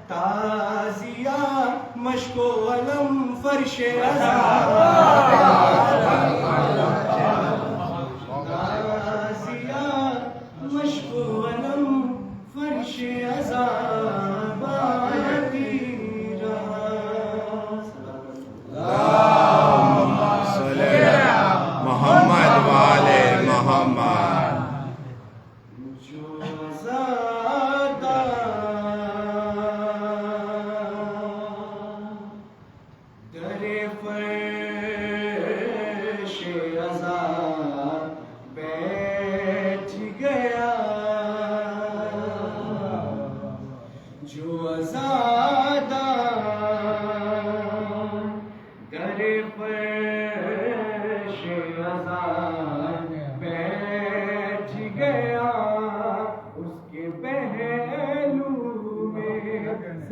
تازیہ مشک و علم فرش ازا تازیہ مشک و علم فرش ازا بایتی رہا اللہم صلی محمد والے محمد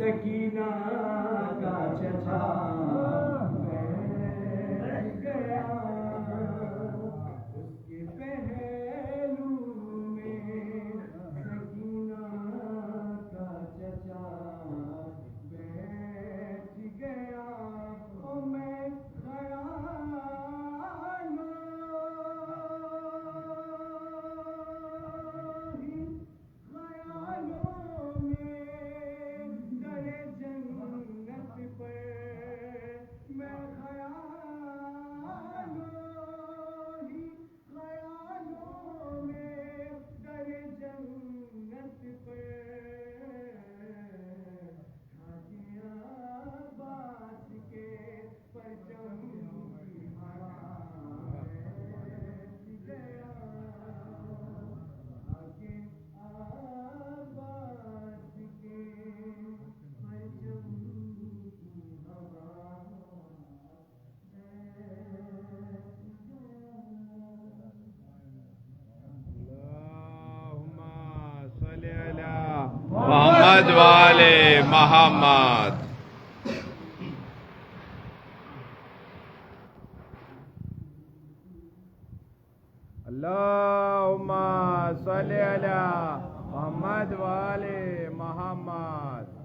سکینہ کا چچا بیٹھ گیا اس کے پہلو میں سکینہ کا چچا بیٹھ گیا او میں محمد والے محمد اللہم صلی علی محمد والے محمد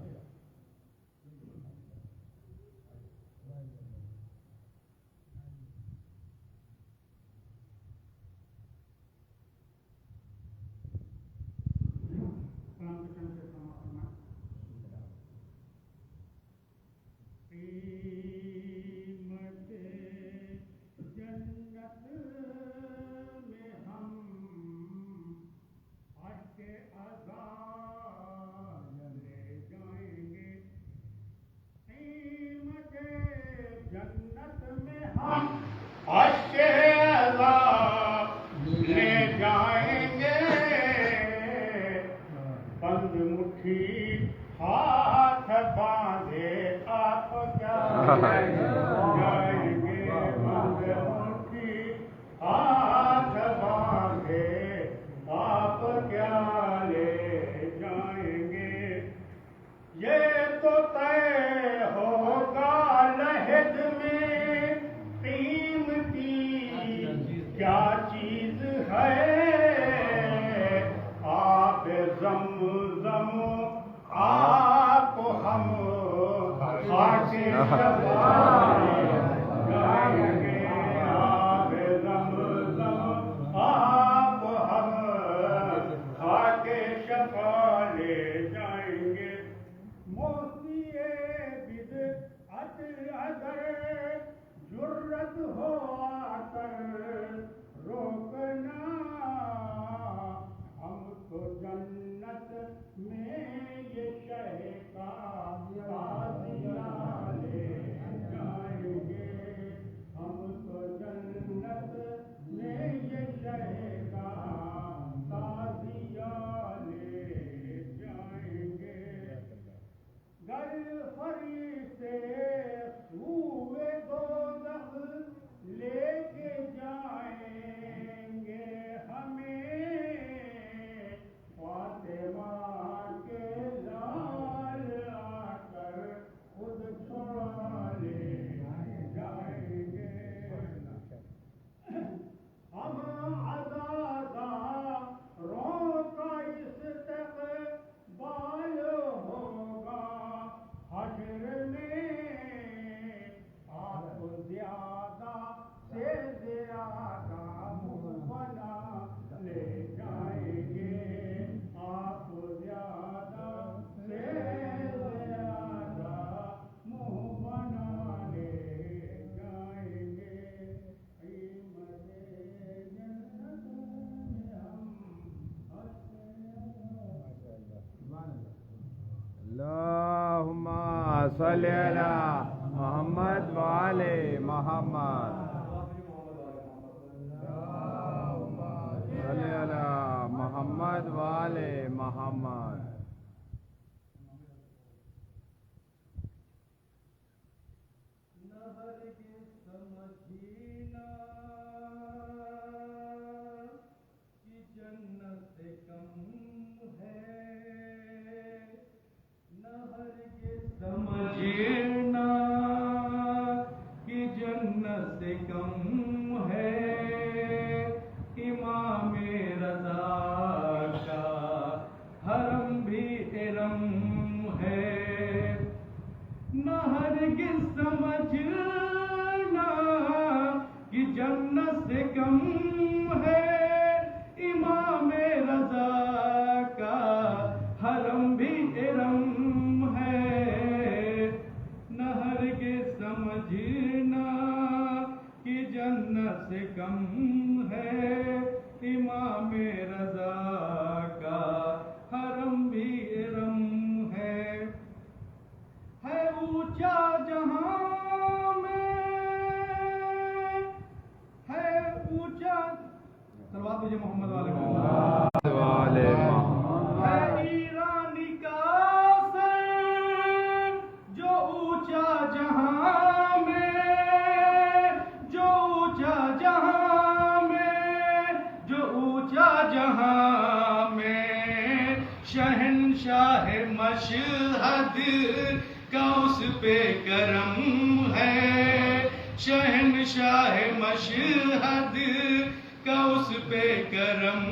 ہاتھ باندھے آپ کیا جائیں گے بند مٹھی ہاتھ باندھے آپ کیا لے جائیں گے یہ تو طے ہوگا لحد میں قیمتی کیا چیز ہے آپ زمزم آپ ہم خاک شفاعت جائیں گے آپ زمزم آپ ہم خاک شفاعت لے جائیں گے موسی بدعت اگر جرت ہو آ کر روکنا ہم تو جنت میں یہ شہ کا تازیہ لے جائیں گے اللهم صل على محمد وآل محمد اللهم صل على محمد وآل محمد سمجھنا کہ جنت سے کم ہے امام رضا کا حرم بھی ارم ہے نہ ہرگز سمجھنا کہ جنت سے کم ہے امام رضا کا حرم بھی ارم سمجھنا کہ جنت سے کم ہے امام رضا کا حرم بھی ارم ہے اونچا جہاں میں ہے اونچا سلوات مجھے محمد والے ہے ایرانی کا سر جو اونچا جہاں میں شہنشاہ مشہد کا اس پہ کرم ہے شہنشاہ مشہد کا اس پہ کرم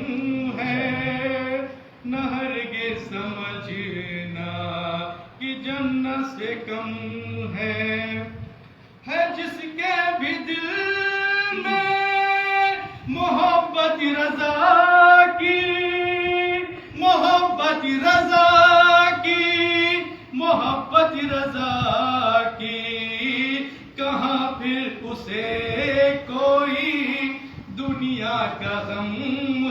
ہے نہ ہرگز سمجھنا کہ جنت سے کم ہے جس کے بھی دل میں محبت رضا کی محبت رضا کی کہاں پھر اسے کوئی دنیا کا غم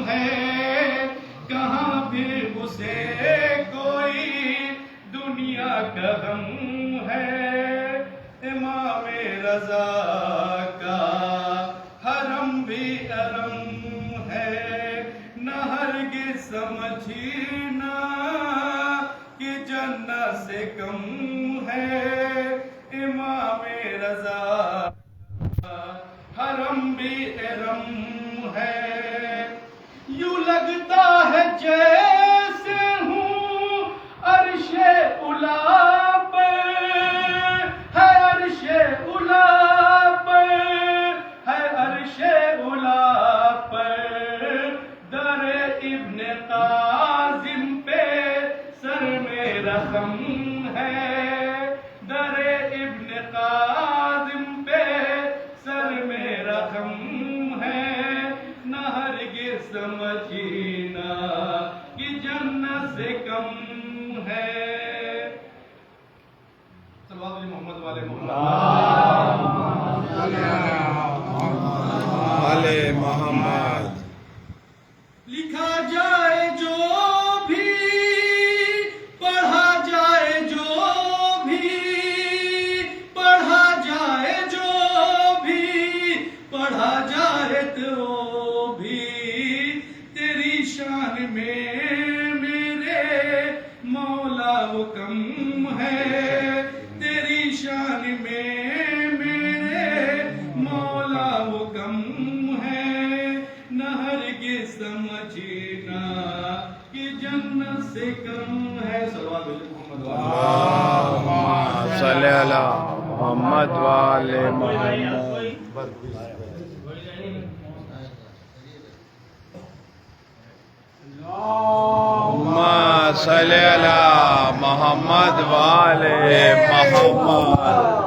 ہے کہاں پھر اسے کوئی دنیا کا غم ہے امام رضا کا حرم بھی ارم ہے نہ ہرگز سمجھنا کہ جنت سے کم ہے امام رضا حرم بھی ارم ہے یوں لگتا ہے جیسے ہوں عرش اولا در ابن قاسم پہ سر میں رقم ہے نہ ہرگز سمجھنا کہ جنت سے کم ہے صلوات محمد والے محمد لکھا جائے جو بھی پڑھا جائے جو بھی پڑھا جائے تو بھی تیری شان میں میرے مولا وہ کم ہے تیری شان میں میرے مولا وہ کم ہے نہ ہرگز سمجھنا کہ جنت سے کم ہے صلوات اللہم صلی علی محمد وآل محمد اللہم صلی علی محمد وآل محمد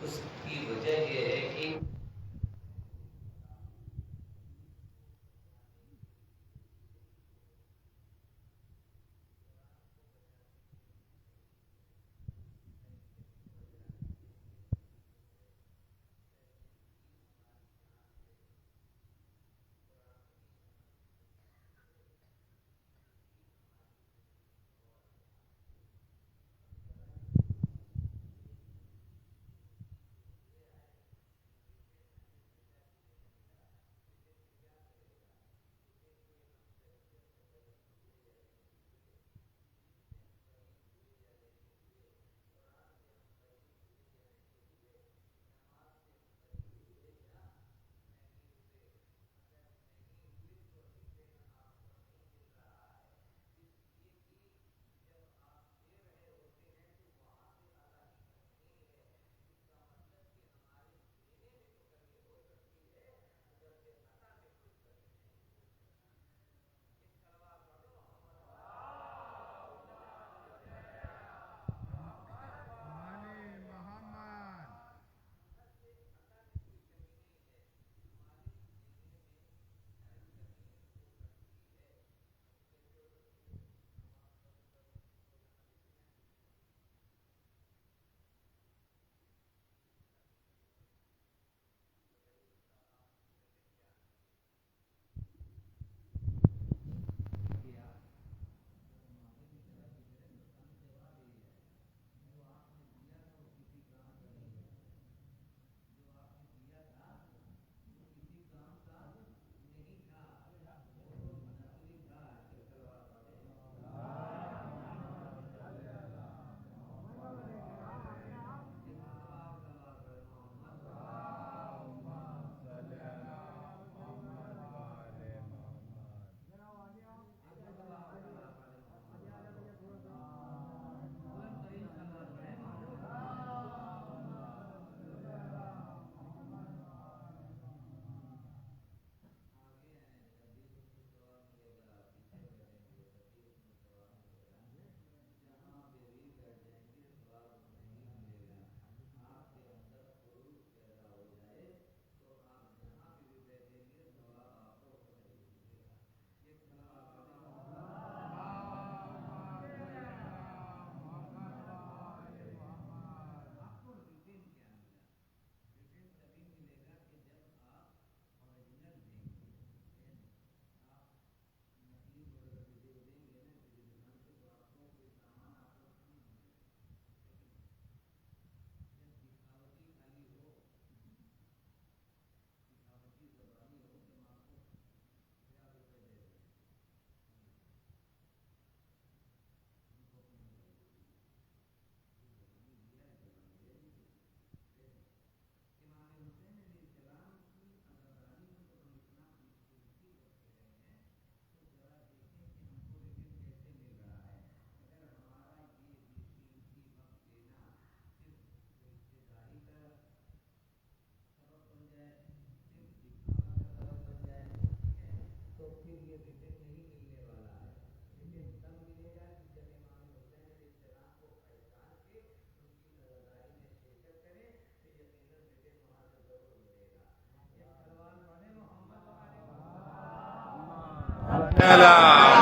اس کی وجہ یہ ہے کہ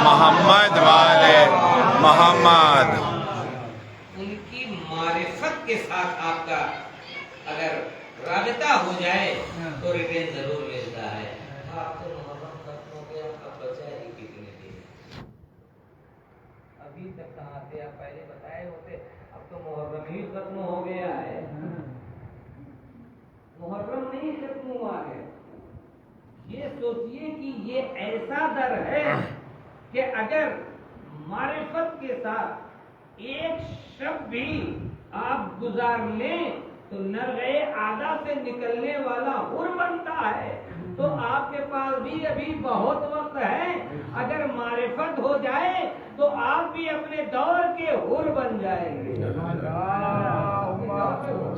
محمد والے محمد. ان کی معرفت کے ساتھ آپ کا اگر رابطہ ہو جائے تو ریٹرن ضرور ملتا ہے. آپ سے محرم ختم ہو گیا، اب بچا ہی کتنے دن؟ ابھی تک کہاں تھے آپ؟ پہلے بتائے ہوتے. اب تو محرم ہی ختم ہو گیا ہے، محرم نہیں ختم ہوا ہے. یہ سوچئے کہ یہ ایسا در ہے کہ اگر معرفت کے ساتھ ایک شب بھی آپ گزار لیں تو نرغے آدھا سے نکلنے والا حر بنتا ہے. تو آپ کے پاس بھی ابھی بہت وقت ہے. اگر معرفت ہو جائے تو آپ بھی اپنے دور کے حر بن جائیں گے.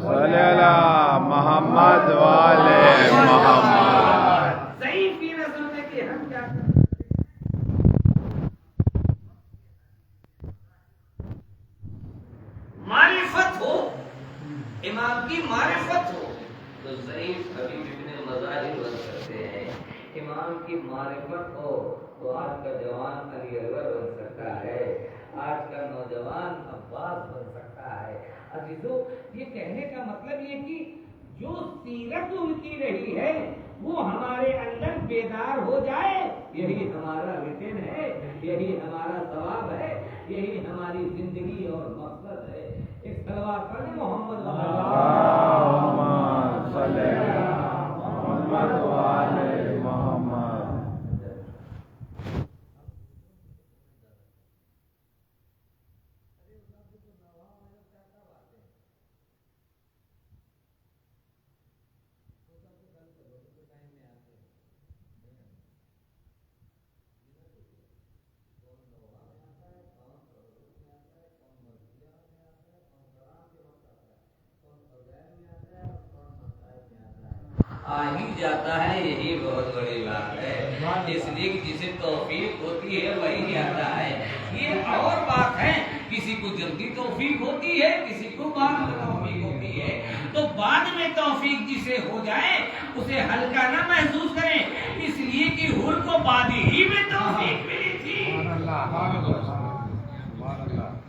صلی اللہ محمد والے محمد. صحیح فی نظر میں کہ ہم کیا کریں. معرفت ہو، امام کی معرفت ہو تو ضعیف حبیب ابن مظاہر بن سکتے ہیں. امام کی معرفت ہو تو آج کا جوان علی اکبر بن سکتا ہے, آج کا نوجوان عباس بن سکتا ہے. عزیزو, یہ کہنے کا مطلب یہ کہ جو سیرت ان کی رہی ہے وہ ہمارے اندر بیدار ہو جائے, یہی ہمارا وطن ہے, یہی ہمارا ثواب ہے, یہی ہماری زندگی اور مقصد ہے. ایک صلوات پڑھیں محمد اللہم صلی علی محمد وعلی محمد. آ ہی جاتا ہے, یہی بہت بڑی بات ہے. اس لیے جسے توفیق ہوتی ہے وہی آتا ہے. یہ اور بات ہے, کسی کو جلدی توفیق ہوتی ہے, کسی کو بعد میں توفیق ہوتی ہے. تو بعد میں توفیق جسے ہو جائے اسے ہلکا نہ محسوس کریں, اس لیے کہ حر کو بعد ہی میں توفیق ملی تھی.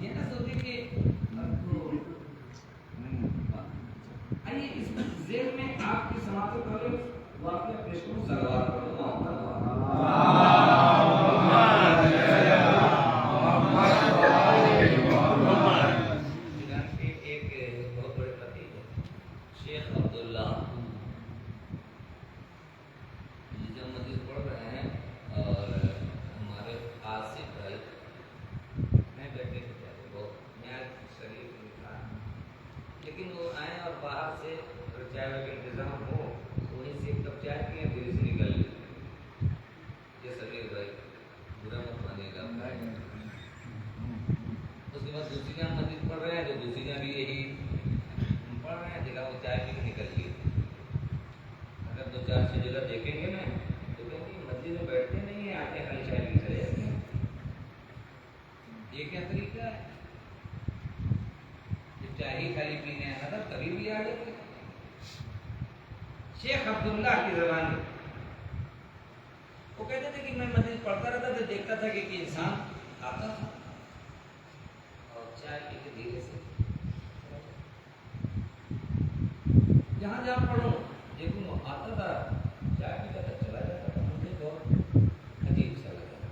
یہ نہ سوچے کہ آئیے اس ذیل میں آپ کی سماعت کریں واقعہ پیش کروں. صلوات پڑھو ایک بہت بڑے پتی شیخ عبداللہ جب مسجد پڑھ رہے ہیں اور ہمارے آصف بھائی میں بیٹھے تھے, بہت میں شریف نہیں تھا, لیکن وہ آئے اور باہر سے چائے کا انتظام ہو وہیں سے ایک کپ چائے پیے, دھیرے سے نکل گئے. یہ سمیر بھائی برا مت مانے گا. اس کے بعد دوسری جگہ مسجد پڑھ رہے ہیں تو دوسری جگہ بھی یہی پڑھ رہے ہیں, دیکھا وہ چائے پی کے نکل گئی. اگر 2-4 جگہ دیکھیں گے نا تو کہیں گے مسجد میں بیٹھتے نہیں ہیں, آتے خالی چائے پی چلے جاتے ہیں. یہ کیا طریقہ ہے؟ جب چائے خالی پینے آنا تھا کبھی بھی آ جاتے. شیخ عبداللہ کی زبان میں وہ کہتے تھے کہ میں مسجد پڑھتا رہتا تھا, دیکھتا تھا کہ انسان آتا تھا اور چائے پی کے دھیرے سے جہاں جہاں پڑھوں دیکھوں وہ آتا تھا, چائے پیتا تھا, چلا جاتا تھا. مجھے بہت عجیب سا لگا.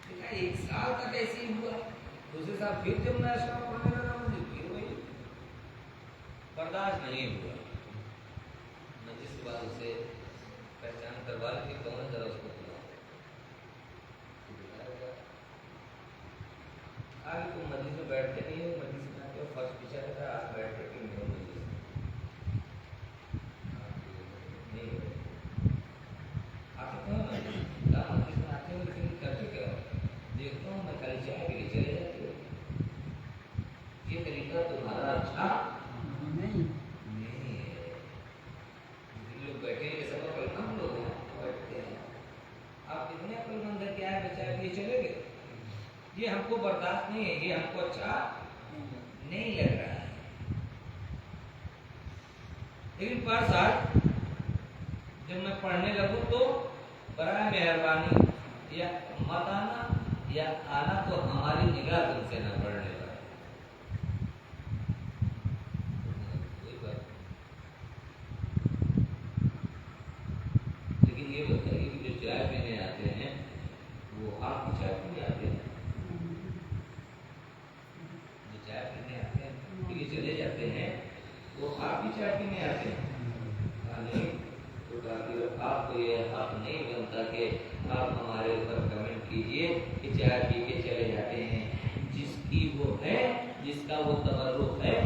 دیکھا 1 سال تک ایسے ہی ہوا. دوسرے سال پھر جب میں اشرا پڑھنے لگا مجھے پھر وہی برداشت نہیں ہوا. میں جس کے بعد اسے پہچان کروا لی کہ کون ذرا اس کو آگے تم مسجد میں بیٹھتے نہیں ہو, مسجد میں آتے ہو فرش پیچھا رہتا ہے, آپ بیٹھ کر کے نہیں ہو مسجد نہیں ہو آتے کہوں میں مسجد میں آتے ہو لیکن کرتے کیا ہو, دیکھتا ہوں میں کل چائے کے لیے چلے جاتے ہو. یہ طریقہ تمہارا اچھا نہیں ہے. لوگ بیٹھے ہیں, یہ سب عقلمند لوگ ہیں, بیٹھتے ہیں. آپ کتنے عقلمند ہیں, کیا ہے بچائے کے لیے چلے گئے. یہ ہم کو برداشت نہیں ہے, یہ ہم کو اچھا نہیں لگ رہا ہے. لیکن پر سال جب میں پڑھنے لگوں تو برائے مہربانی یا مت آنا یا آنا تو ہماری نگاہ تم سے نہ پڑھنے پر. لیکن یہ بتائیے کہ جو چائے پینے آتے ہیں وہ آپ کی چائے پینے آتے ہیں, جو چائے پینے آتے ہیں پھر یہ چلے جاتے ہیں وہ آپ کی چائے پینے آتے ہیں. نہیں تو تاکہ آپ کو یہ حق نہیں بنتا کہ آپ ہمارے اوپر کمنٹ کیجئے کہ چائے پی کے چلے جاتے ہیں. جس کی وہ ہے, جس کا وہ تبرک ہے,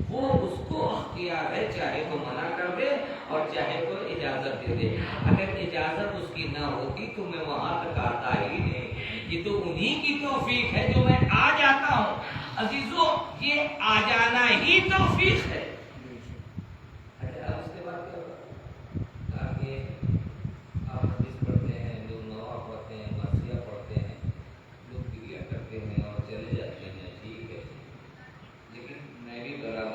وہ اس کو اختیار ہے, چاہے تو منع کر دے اور چاہے تو اجازت دے دے. اگر اجازت اس کی نہ ہوتی تو میں وہاں تک آتا ہی نہیں. یہ تو انہی کی توفیق ہے جو میں آ جاتا ہوں. عزیزو, یہ آ جانا ہی توفیق ہے. اچھا اس کے بعد کیا ہوگا, آگے آپ حدیث پڑھتے ہیں, لوگ نوا پڑھتے ہیں, مرثیہ پڑھتے ہیں, لوگ کریا کرتے ہیں اور چلے جاتے ہیں, ٹھیک ہے. لیکن میں بھی برابر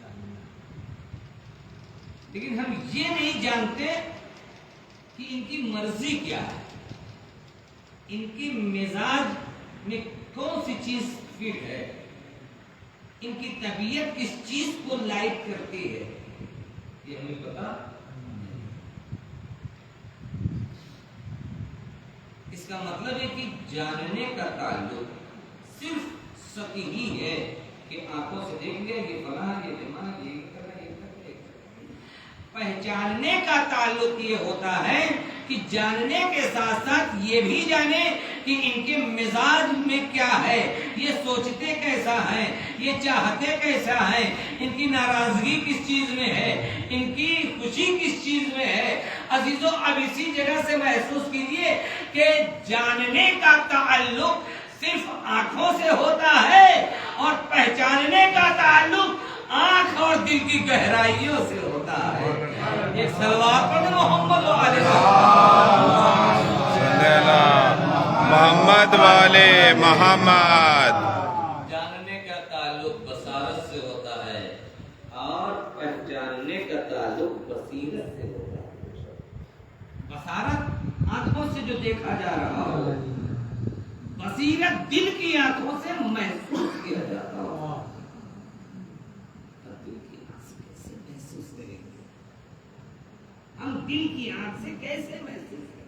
جاننا، لیکن ہم یہ نہیں جانتے کہ ان کی مرضی کیا ہے، ان کی مزاج میں کون سی چیز فٹ ہے، ان کی طبیعت کس چیز کو لائک کرتی ہے، یہ ہمیں پتا نہیں۔ اس کا مطلب ہے کہ جاننے کا تعلق صرف سطحی ہے کہ آنکھوں سے دیکھ لیا یہ فلاں یہ بیمار یہ کرنا یہ کرنا۔ پہچاننے کا تعلق یہ ہوتا ہے کہ جاننے کے ساتھ ساتھ یہ بھی جانے کہ ان کے مزاج میں کیا ہے، یہ سوچتے کیسا ہے، یہ چاہتے کیسا ہے، ان کی ناراضگی کس چیز میں ہے، ان کی خوشی کس چیز میں ہے۔ عزیزو اب اسی جگہ سے محسوس کیجئے کہ جاننے کا تعلق صرف آنکھوں سے ہوتا ہے اور پہچاننے کا تعلق آنکھ اور دل کی گہرائیوں سے ہوتا ہے۔ ایک سلوات پڑھ محمد محمد والے محمد۔ جاننے کا تعلق بصارت سے ہوتا ہے اور پہچاننے کا تعلق بصیرت سے ہوتا ہے۔ بصارت آنکھوں سے جو دیکھا جا رہا ہو، بصیرت دل کی آنکھوں سے محسوس کیا جاتا ہو۔ دل کی آنکھ سے کیسے محسوس کریں گے؟ ہم دل کی آنکھ سے کیسے محسوس کریں گے؟